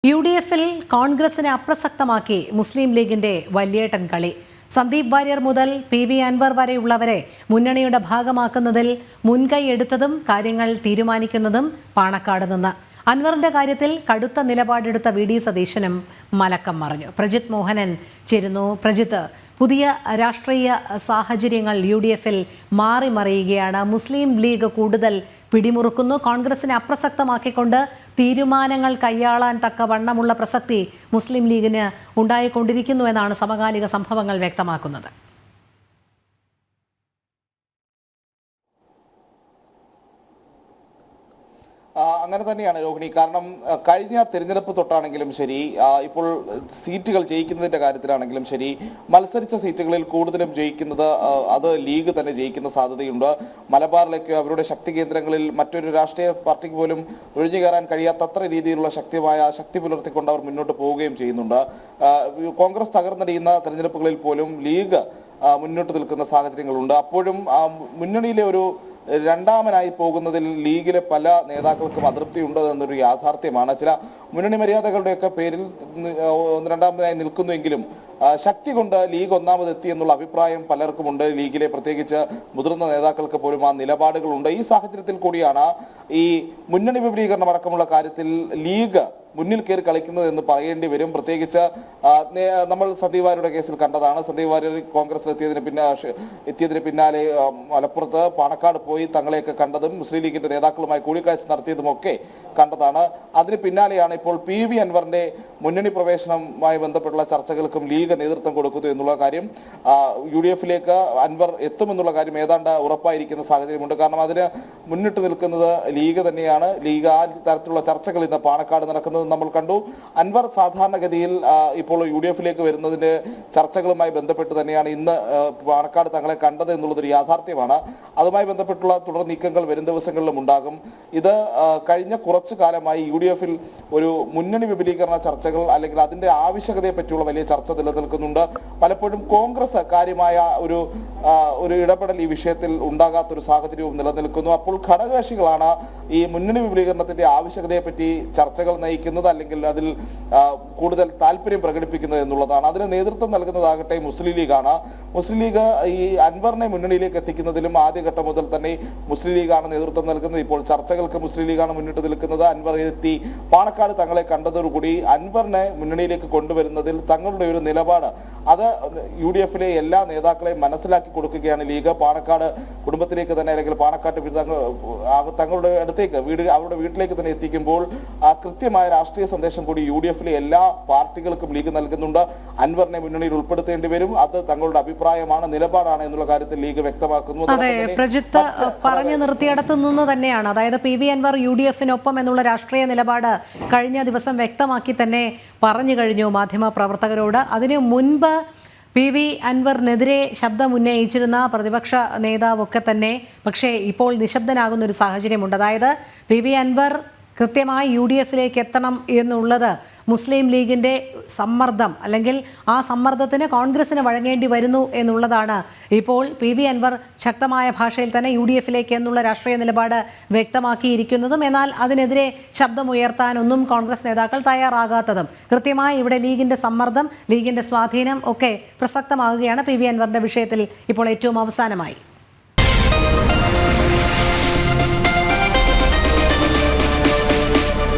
UDFിൽ കോൺഗ്രസിനെ അപ്രസക്തമാക്കി മുസ്ലിം ലീഗിന്റെ വലിയേട്ടൻ കളി. സന്ദീപ് വാര്യർ മുതൽ PV അൻവർ വരെയുള്ളവരെ മുന്നണിയുടെ ഭാഗമാക്കുന്നതിൽ മുൻകൈ എടുത്തതും കാര്യങ്ങൾ തീരുമാനിക്കുന്നതും പാണക്കാട് നിന്ന്. അൻവറിന്റെ കാര്യത്തിൽ കടുത്ത നിലപാടെടുത്ത VD സതീശനും മലക്കം മറിഞ്ഞു. പ്രജിത് മോഹനൻ ചേരുന്നു. പ്രജിത്ത്, പുതിയ രാഷ്ട്രീയ സാഹചര്യങ്ങൾ UDFിൽ മാറി മറിയുകയാണ്. മുസ്ലിം ലീഗ് കൂടുതൽ പിടിമുറുക്കുന്നു. കോൺഗ്രസിനെ അപ്രസക്തമാക്കിക്കൊണ്ട് തീരുമാനങ്ങൾ കൈയാളാൻ തക്കവണ്ണമുള്ള പ്രസക്തി മുസ്ലിം ലീഗിന് ഉണ്ടായിക്കൊണ്ടിരിക്കുന്നു എന്നാണ് സമകാലിക സംഭവങ്ങൾ വ്യക്തമാക്കുന്നത്. അങ്ങനെ തന്നെയാണ് രോഹിണി. കാരണം കഴിഞ്ഞ തിരഞ്ഞെടുപ്പ് തൊട്ടാണെങ്കിലും ശരി, ഇപ്പോൾ സീറ്റുകൾ ജയിക്കുന്നതിന്റെ കാര്യത്തിലാണെങ്കിലും ശരി, മത്സരിച്ച സീറ്റുകളിൽ കൂടുതലും ജയിക്കുന്നത് അത് ലീഗ് തന്നെ ജയിക്കുന്ന സാധ്യതയുണ്ട്. മലബാറിലേക്ക് അവരുടെ ശക്തി കേന്ദ്രങ്ങളിൽ മറ്റൊരു രാഷ്ട്രീയ പാർട്ടിക്ക് പോലും ഒഴിഞ്ഞു കയറാൻ കഴിയാത്തത്ര രീതിയിലുള്ള ശക്തി പുലർത്തിക്കൊണ്ട് അവർ മുന്നോട്ട് പോവുകയും ചെയ്യുന്നുണ്ട്. കോൺഗ്രസ് തകർന്നടിയുന്ന തെരഞ്ഞെടുപ്പുകളിൽ പോലും ലീഗ് മുന്നോട്ട് നിൽക്കുന്ന സാഹചര്യങ്ങളുണ്ട്. അപ്പോഴും മുന്നണിയിലെ ഒരു രണ്ടാമനായി പോകുന്നതിൽ ലീഗിലെ പല നേതാക്കൾക്കും അതൃപ്തിയുണ്ട് എന്നൊരു യാഥാർത്ഥ്യമാണ്. ചില മുന്നണി മര്യാദകളുടെയൊക്കെ പേരിൽ രണ്ടാമനായി നിൽക്കുന്നുവെങ്കിലും ശക്തി കൊണ്ട് ലീഗ് ഒന്നാമതെത്തി എന്നുള്ള അഭിപ്രായം പലർക്കുമുണ്ട്. ലീഗിലെ പ്രത്യേകിച്ച് മുതിർന്ന നേതാക്കൾക്ക് പോലും ആ നിലപാടുകളുണ്ട്. ഈ സാഹചര്യത്തിൽ കൂടിയാണ് ഈ മുന്നണി വിപുലീകരണം അടക്കമുള്ള കാര്യത്തിൽ ലീഗ് മുന്നിൽ കയറി കളിക്കുന്നത് എന്ന് പറയേണ്ടി വരും. പ്രത്യേകിച്ച് നമ്മൾ സന്ദീപ് വാര്യരുടെ കേസിൽ കണ്ടതാണ്. സന്ദീപ് വാര്യർ കോൺഗ്രസിൽ എത്തിയതിന് പിന്നാലെ മലപ്പുറത്ത് പാണക്കാട് പോയി തങ്ങളെയൊക്കെ കണ്ടതും മുസ്ലിം ലീഗിന്റെ നേതാക്കളുമായി കൂടിക്കാഴ്ച നടത്തിയതുമൊക്കെ കണ്ടതാണ്. അതിന് പിന്നാലെയാണ് ഇപ്പോൾ PV അൻവറിന്റെ മുന്നണി പ്രവേശനവുമായി ബന്ധപ്പെട്ടുള്ള ചർച്ചകൾക്കും ലീഗ് നേതൃത്വം കൊടുക്കുന്നു എന്നുള്ള കാര്യം. UDFിലേക്ക് അൻവർ എത്തുമെന്നുള്ള കാര്യം ഏതാണ്ട് ഉറപ്പായിരിക്കുന്ന സാഹചര്യമുണ്ട്. കാരണം അതിന് മുന്നിട്ട് നിൽക്കുന്നത് ലീഗ് തന്നെയാണ്. ലീഗ് ആ തരത്തിലുള്ള ചർച്ചകൾ ഇന്ന് പാണക്കാട് നടക്കുന്നത് നമ്മൾ കണ്ടു. അൻവർ സാധാരണഗതിയിൽ ഇപ്പോൾ UDFിലേക്ക് വരുന്നതിന്റെ ചർച്ചകളുമായി ബന്ധപ്പെട്ട് തന്നെയാണ് ഇന്ന് പാണക്കാട് തങ്ങളെ കണ്ടത് എന്നുള്ളതൊരു യാഥാർത്ഥ്യമാണ്. അതുമായി ബന്ധപ്പെട്ടുള്ള തുടർ നീക്കങ്ങൾ വരും ദിവസങ്ങളിലും ഉണ്ടാകും. ഇത് കഴിഞ്ഞ കുറച്ചു കാലമായി UDFിൽ ഒരു മുന്നണി വിപുലീകരണ ചർച്ചകൾ അല്ലെങ്കിൽ അതിന്റെ ആവശ്യകതയെ പറ്റിയുള്ള വലിയ ചർച്ച നിലനിൽക്കുന്നുണ്ട്. പലപ്പോഴും കോൺഗ്രസ് കാര്യമായ ഒരു ഇടപെടൽ ഈ വിഷയത്തിൽ ഉണ്ടാകാത്തൊരു സാഹചര്യവും നിലനിൽക്കുന്നു. അപ്പോൾ ഘടകകക്ഷികളാണ് ഈ മുന്നണി വിപുലീകരണത്തിന്റെ ആവശ്യകതയെ പറ്റി ചർച്ചകൾ നയിക്കുന്നത് അല്ലെങ്കിൽ അതിൽ കൂടുതൽ താല്പര്യം പ്രകടിപ്പിക്കുന്നത് എന്നുള്ളതാണ്. അതിന് നേതൃത്വം നൽകുന്നതാകട്ടെ മുസ്ലിം ലീഗാണ്. മുസ്ലിം ലീഗ് ഈ അൻവറിനെ മുന്നണിയിലേക്ക് എത്തിക്കുന്നതിലും ആദ്യഘട്ടം മുതൽ തന്നെ മുസ്ലിം ലീഗാണ് നേതൃത്വം നൽകുന്നത്. ഇപ്പോൾ ചർച്ചകൾക്ക് മുസ്ലിം ലീഗാണ് മുന്നിട്ട് നിൽക്കുന്നത്. അൻവർ എത്തി പാണക്കാട് തങ്ങളെ കണ്ടതോടുകൂടി അൻവറിനെ മുന്നണിയിലേക്ക് കൊണ്ടുവരുന്നതിൽ തങ്ങളുടെ ഒരു നിലപാട് അത് UDFിലെ എല്ലാ നേതാക്കളെയും മനസ്സിലാക്കി കൊടുക്കുകയാണ് ലീഗ്. പാണക്കാട് കുടുംബത്തിലേക്ക് തന്നെ അല്ലെങ്കിൽ പാണക്കാട്ട് തങ്ങളുടെ അടുത്തേക്ക് അവരുടെ വീട്ടിലേക്ക് തന്നെ എത്തിക്കുമ്പോൾ കൃത്യമായ രാഷ്ട്രീയ സന്ദേശം കൂടി UDFിലെ എല്ലാ പാർട്ടികൾക്കും ലീഗ് നൽകുന്നുണ്ട്. അൻവറിനെ മുന്നണിയിൽ ഉൾപ്പെടുത്തേണ്ടി വരും. അത് തങ്ങളുടെ അഭിപ്രായമാണ്, നിലപാടാണ് എന്നുള്ള കാര്യത്തിൽ ലീഗ് വ്യക്തമാക്കുന്നു. അതെ, പ്രജിത്ത് പറഞ്ഞു നിർത്തിയിടത്തു നിന്ന് തന്നെയാണ്. അതായത് PV അൻവർ UDFിനൊപ്പം എന്നുള്ള രാഷ്ട്രീയ നിലപാട് കഴിഞ്ഞ ദിവസം വ്യക്തമാക്കി തന്നെ പറഞ്ഞു കഴിഞ്ഞു മാധ്യമ പ്രവർത്തകരോട്. അതിനു മുൻപ് PV അൻവറിനെതിരെ ശബ്ദമുന്നയിച്ചിരുന്ന പ്രതിപക്ഷ നേതാവൊക്കെ തന്നെ പക്ഷേ ഇപ്പോൾ നിശബ്ദനാകുന്ന ഒരു സാഹചര്യമുണ്ട്. അതായത് PV അൻവർ കൃത്യമായി UDFിലേക്ക് എത്തണം എന്നുള്ളത് മുസ്ലിം ലീഗിൻ്റെ സമ്മർദ്ദം അല്ലെങ്കിൽ ആ സമ്മർദ്ദത്തിന് കോൺഗ്രസിന് വഴങ്ങേണ്ടി വരുന്നു എന്നുള്ളതാണ്. ഇപ്പോൾ PV അൻവർ ശക്തമായ ഭാഷയിൽ തന്നെ UDFിലേക്ക് എന്നുള്ള രാഷ്ട്രീയ നിലപാട് വ്യക്തമാക്കിയിരിക്കുന്നതും എന്നാൽ അതിനെതിരെ ശബ്ദമുയർത്താനൊന്നും കോൺഗ്രസ് നേതാക്കൾ തയ്യാറാകാത്തതും കൃത്യമായി ഇവിടെ ലീഗിൻ്റെ സമ്മർദ്ദം, ലീഗിൻ്റെ സ്വാധീനം ഒക്കെ പ്രസക്തമാകുകയാണ് PV അൻവറിൻ്റെ വിഷയത്തിൽ ഇപ്പോൾ ഏറ്റവും അവസാനമായി.